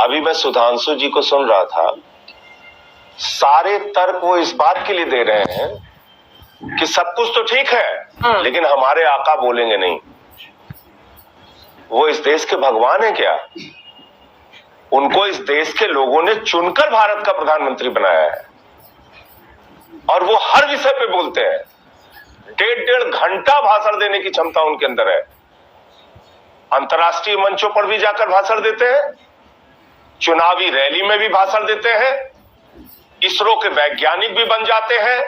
अभी मैं सुधांशु जी को सुन रहा था, सारे तर्क वो इस बात के लिए दे रहे हैं कि सब कुछ तो ठीक है लेकिन हमारे आका बोलेंगे नहीं। वो इस देश के भगवान है क्या? उनको इस देश के लोगों ने चुनकर भारत का प्रधानमंत्री बनाया है और वो हर विषय पे बोलते हैं। 1.5 घंटा भाषण देने की क्षमता उनके अंदर है। अंतर्राष्ट्रीय मंचों पर भी जाकर भाषण देते हैं, चुनावी रैली में भी भाषण देते हैं, इसरो के वैज्ञानिक भी बन जाते हैं,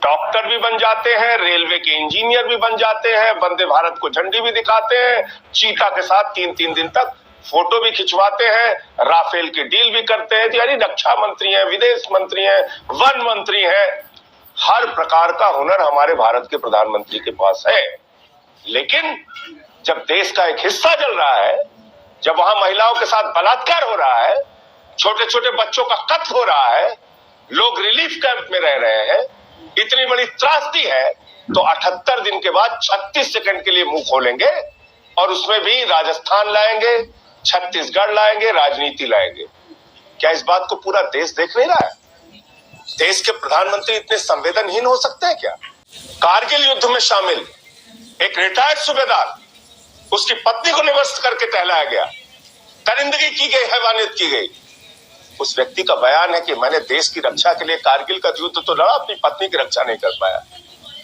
डॉक्टर भी बन जाते हैं, रेलवे के इंजीनियर भी बन जाते हैं, वंदे भारत को झंडी भी दिखाते हैं, चीता के साथ 3-3 दिन तक फोटो भी खिंचवाते हैं, राफेल की डील भी करते हैं। यानी रक्षा मंत्री हैं, विदेश मंत्री हैं, वन मंत्री हैं, हर प्रकार का हुनर हमारे भारत के प्रधानमंत्री के पास है। लेकिन जब देश का एक हिस्सा जल रहा है, जब वहां महिलाओं के साथ बलात्कार हो रहा है, छोटे छोटे बच्चों का कत्ल हो रहा है, लोग रिलीफ कैंप में रह रहे हैं, इतनी बड़ी त्रासदी है, तो 78 दिन के बाद 36 सेकंड के लिए मुंह खोलेंगे और उसमें भी राजस्थान लाएंगे, छत्तीसगढ़ लाएंगे, राजनीति लाएंगे। क्या इस बात को पूरा देश देख नहीं रहा है? देश के प्रधानमंत्री इतने संवेदनहीन हो सकते हैं क्या? कारगिल युद्ध में शामिल एक रिटायर्ड सूबेदार, उसकी पत्नी को निवर्स्त करके टहलाया गया, दरिंदगी की गई, हैवानियत की गई। उस व्यक्ति का बयान है कि मैंने देश की रक्षा के लिए कारगिल का युद्ध तो लड़ा, अपनी पत्नी की रक्षा नहीं कर पाया।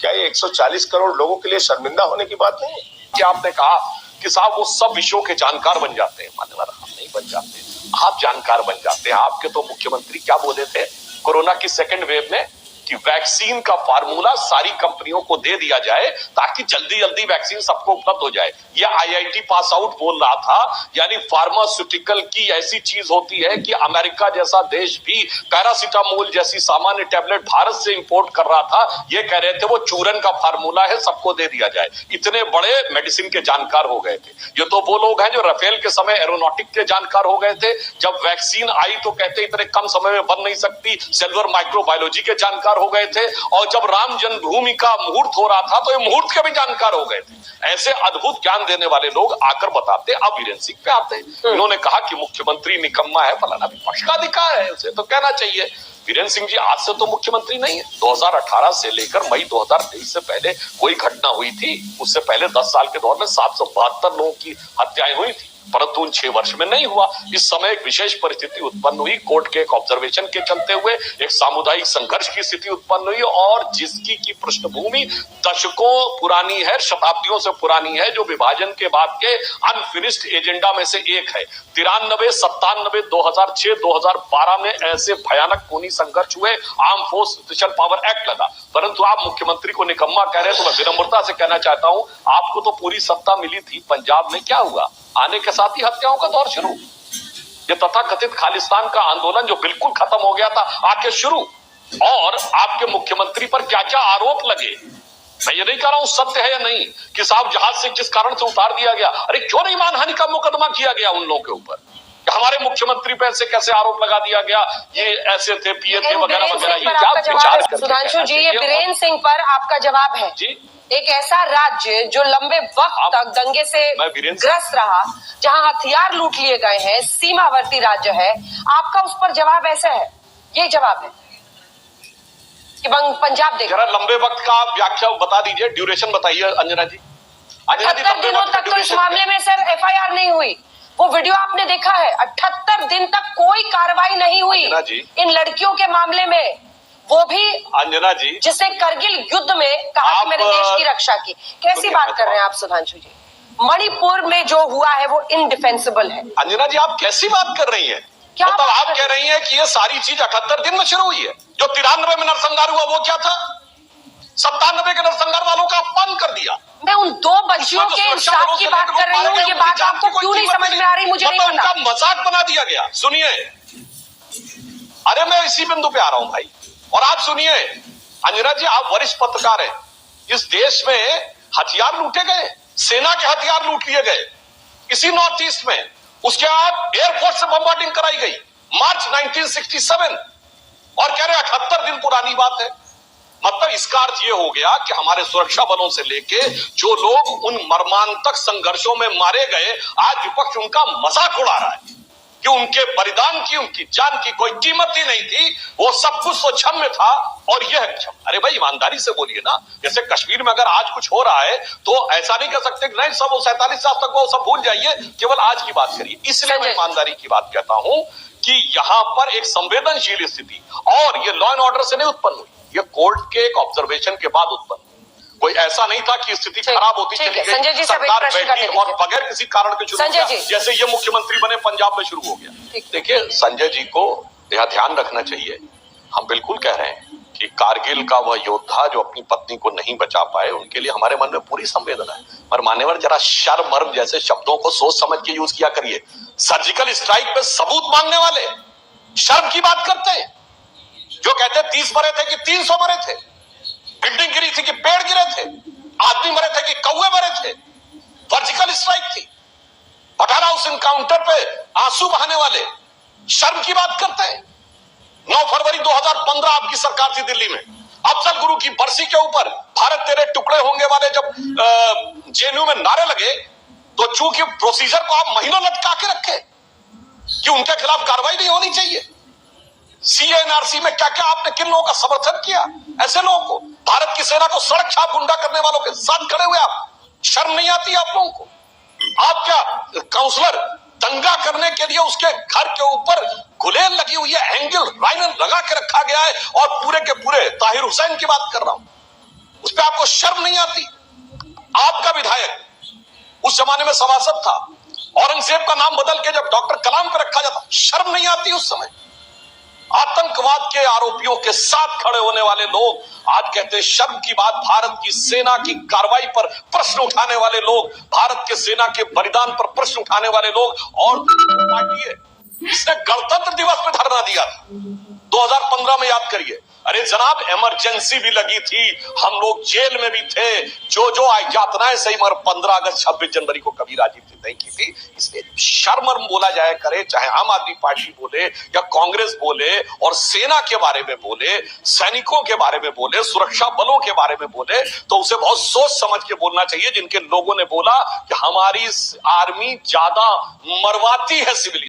क्या ये 140 करोड़ लोगों के लिए शर्मिंदा होने की बात नहीं है? कि आपने कहा कि साहब वो सब विषयों के जानकार बन जाते हैं, मान्यवर हम नहीं बन जाते, आप जानकार बन जाते हैं। आपके तो मुख्यमंत्री क्या बोले थे कोरोना की सेकेंड वेव में कि वैक्सीन का फार्मूला सारी कंपनियों को दे दिया जाए ताकि जल्दी जल्दी वैक्सीन सबको उपलब्ध हो जाए। ये आईआईटी पास आउट बोल रहा था। यानी फार्मास्यूटिकल की ऐसी चीज होती है कि अमेरिका जैसा देश भी पैरासीटामोल जैसी सामान्य टैबलेट भारत से इंपोर्ट कर रहा था। ये कह रहे थे वो चूरन का फार्मूला है, सबको दे दिया जाए। इतने बड़े मेडिसिन के जानकार हो गए थे। ये तो वो लोग हैं जो राफेल के समय एरोनॉटिक के जानकार हो गए थे। जब वैक्सीन आई तो कहते इतने कम समय में बन नहीं सकती, सेलुलर माइक्रोबायोलॉजी के जानकार हो गए थे। और जब राम जन्मभूमि का मुहूर्त हो रहा था तो ये मुहूर्त के भी जानकार हो गए थे। ऐसे अद्भुत ज्ञान देने वाले लोग आकर बताते, अब वीरेंद्र सिंह पे आते हैं। इन्होंने कहा कि मुख्यमंत्री निकम्मा है, फलाना विपक्ष का अधिकार है, उसे तो कहना चाहिए। वीरेंद्र सिंह जी आज से तो मुख्यमंत्री नहीं है। 2018 से लेकर मई 2023 से पहले कोई घटना हुई थी? उससे पहले 10 साल के दौर में 772 लोगों की हत्याएं हुई थी, परंतु उन 6 वर्ष में नहीं हुआ। इस समय एक विशेष परिस्थिति उत्पन्न हुई, कोर्ट के एक ऑब्जर्वेशन के चलते हुए एक सामुदायिक संघर्ष की स्थिति उत्पन्न हुई और जिसकी की पृष्ठभूमि दशकों पुरानी है, शताब्दियों से पुरानी है, जो विभाजन के बाद के अनफिनिश्ड एजेंडा में से एक है। 93, 97, 2006, 2012 में ऐसे भयानक खूनी संघर्ष हुए, arm force special power act लगा। परंतु आप मुख्यमंत्री को निकम्मा कह रहे हैं, तो मैं विनम्रता से कहना चाहता हूं, आपको तो पूरी सत्ता मिली थी। पंजाब में क्या हुआ? आने के साथ ही हत्याओं का दौर शुरू। ये तथाकथित खालिस्तान का आंदोलन जो बिल्कुल खत्म हो गया था, आके शुरू। और आपके मुख्यमंत्री पर क्या क्या आरोप लगे। मैं ये नहीं कह रहा हूं सत्य है या नहीं कि साहब जहाज से किस कारण से उतार दिया गया, अरे क्यों नहीं मानहानि का मुकदमा किया गया उन लोगों के ऊपर? हमारे मुख्यमंत्री पे ऐसे कैसे आरोप लगा दिया गया, ये ऐसे थे, पीए थे, वगैरह वगैरह। ये क्या विचार? सुधांशु जी, ये वीरेंद्र सिंह पर आपका जवाब है जी। एक ऐसा राज्य जो लंबे वक्त तक दंगे से ग्रस्त रहा, जहां हथियार लूट लिए गए हैं, सीमावर्ती राज्य है, आपका उस पर जवाब ऐसा है? ये जवाब है कि पंजाब देखो। जरा लंबे वक्त का आप व्याख्या बता दीजिए, ड्यूरेशन बताइए अंजना जी। 78 दिनों तक तो इस मामले में सर एफआईआर नहीं हुई। वो वीडियो आपने देखा है, 78 दिन तक कोई कार्रवाई नहीं हुई इन लड़कियों के मामले में। वो भी अंजना जी जिसने करगिल युद्ध में कहा कि मेरे देश की रक्षा की। कैसी बात कर रहे हैं आप सुधांशु जी? मणिपुर में जो हुआ है वो इनडिफेंसिबल है। अंजना जी आप कैसी बात कर रही हैं? क्या मतलब आप कह रही हैं कि ये सारी चीज 78 दिन में शुरू हुई है? जो 93 में नरसंहार हुआ वो क्या था? 97 के नरसंहार वालों का अपमान कर दिया। मैं उन 2 बच्चियों के इंसाफ की बात कर रही हूँ। ये बात आपको क्यों नहीं समझ में आ रही? मुझे नहीं पता। उनका मजाक बना दिया गया। सुनिए, अरे मैं इसी बिंदु पे आ रहा हूं भाई, और आप सुनिए अंजना जी, आप वरिष्ठ पत्रकार हैं। इस देश में हथियार लूटे गए, सेना के हथियार लूट लिए गए इसी नॉर्थ ईस्ट में। उसके बाद एयरफोर्स से बम्बार्डिंग कराई गई मार्च 1967, और कह रहे 78 दिन पुरानी बात है। मतलब इसका अर्थ यह हो गया कि हमारे सुरक्षा बलों से लेके जो लोग उन मर्मांतक संघर्षों में मारे गए, आज विपक्ष उनका मजाक उड़ा रहा है। कि उनके बलिदान की, उनकी जान की कोई कीमत ही नहीं थी, वो सब कुछ तो क्षम्य था और यह क्षम्य। अरे भाई ईमानदारी से बोलिए ना। जैसे कश्मीर में अगर आज कुछ हो रहा है तो ऐसा नहीं कह सकते नहीं सब 47 साल तक वो सब भूल जाइए, केवल आज की बात करिए। इसलिए मैं ईमानदारी की बात कहता हूं कि यहां पर एक संवेदनशील स्थिति, और ये लॉ एंड ऑर्डर से नहीं उत्पन्न हुई, ये कोर्ट के एक ऑब्जर्वेशन के बाद उत्पन्न। कोई ऐसा नहीं था कि स्थिति खराब होती चली गई, सरकार बैठी और बगैर किसी कारण के शुरू किया, जैसे ये मुख्यमंत्री बने पंजाब में शुरू हो गया। देखिए संजय जी को यह ध्यान रखना चाहिए, हम बिल्कुल कह रहे हैं कि कारगिल का वह योद्धा जो अपनी पत्नी को नहीं बचा पाए, उनके लिए हमारे मन में पूरी संवेदना है। पर मान्यवर जरा शर्म मर्म जैसे शब्दों को सोच समझ के यूज किया करिए। सर्जिकल स्ट्राइक पे सबूत मांगने वाले शर्म की बात करते हैं, जो कहते 30 मरे थे कि 300 मरे थे, बिल्डिंग गिरी थी कि पेड़ गिरे थे, आदमी मरे थे कि कौवे मरे थे, सर्जिकल स्ट्राइक थी। पठान हाउस इनकाउंटर पे आंसू बहाने वाले शर्म की बात करते हैं। 9 फरवरी 2015 आपकी सरकार थी दिल्ली में, अफजल गुरु की बरसी के ऊपर भारत तेरे टुकड़े होंगे वाले जब जेएनयू में नारे लगे, तो चूंकि प्रोसीजर को आप महीनों लटका के रखे कि उनके खिलाफ कार्रवाई नहीं होनी चाहिए। सीएनआरसी में क्या क्या आपने किन लोगों का समर्थन किया, ऐसे लोगों को, भारत की सेना को सड़क छाप गुंडा करने वालों के साथ खड़े हुए आप, शर्म नहीं आती आप लोगों को? आप क्या काउंसलर दंगा करने के लिए उसके घर के ऊपर गुलेल लगी हुई है, एंगल राइनल लगा के रखा गया है, और पूरे के पूरे ताहिर हुसैन की बात कर रहा हूं, उस पर आपको शर्म नहीं आती? आपका विधायक उस जमाने में सभासद था, औरंगजेब का नाम बदल के जब डॉक्टर कलाम पे रखा जाता, शर्म नहीं आती उस समय? आतंकवाद के आरोपियों के साथ खड़े होने वाले लोग आज कहते हैं शर्म की बात। भारत की सेना की कार्रवाई पर प्रश्न उठाने वाले लोग, भारत के सेना के बलिदान पर प्रश्न उठाने वाले लोग, और पार्टी है इसने गणतंत्र दिवस में धरना दिया था 2015 में, याद करिए। अरे जनाब इमरजेंसी भी लगी थी, हम लोग जेल में भी थे, जो यातनाएं सही, मगर 15 अगस्त 26 जनवरी को कभी राजनीति नहीं की थी। इसलिए शर्मर्म बोला जाए करे, चाहे आम आदमी पार्टी बोले या कांग्रेस बोले, और सेना के बारे में बोले, सैनिकों के बारे में बोले, सुरक्षा बलों के बारे में बोले, तो उसे बहुत सोच समझ के बोलना चाहिए। जिनके लोगों ने बोला कि हमारी आर्मी ज्यादा मरवाती है सिविलियन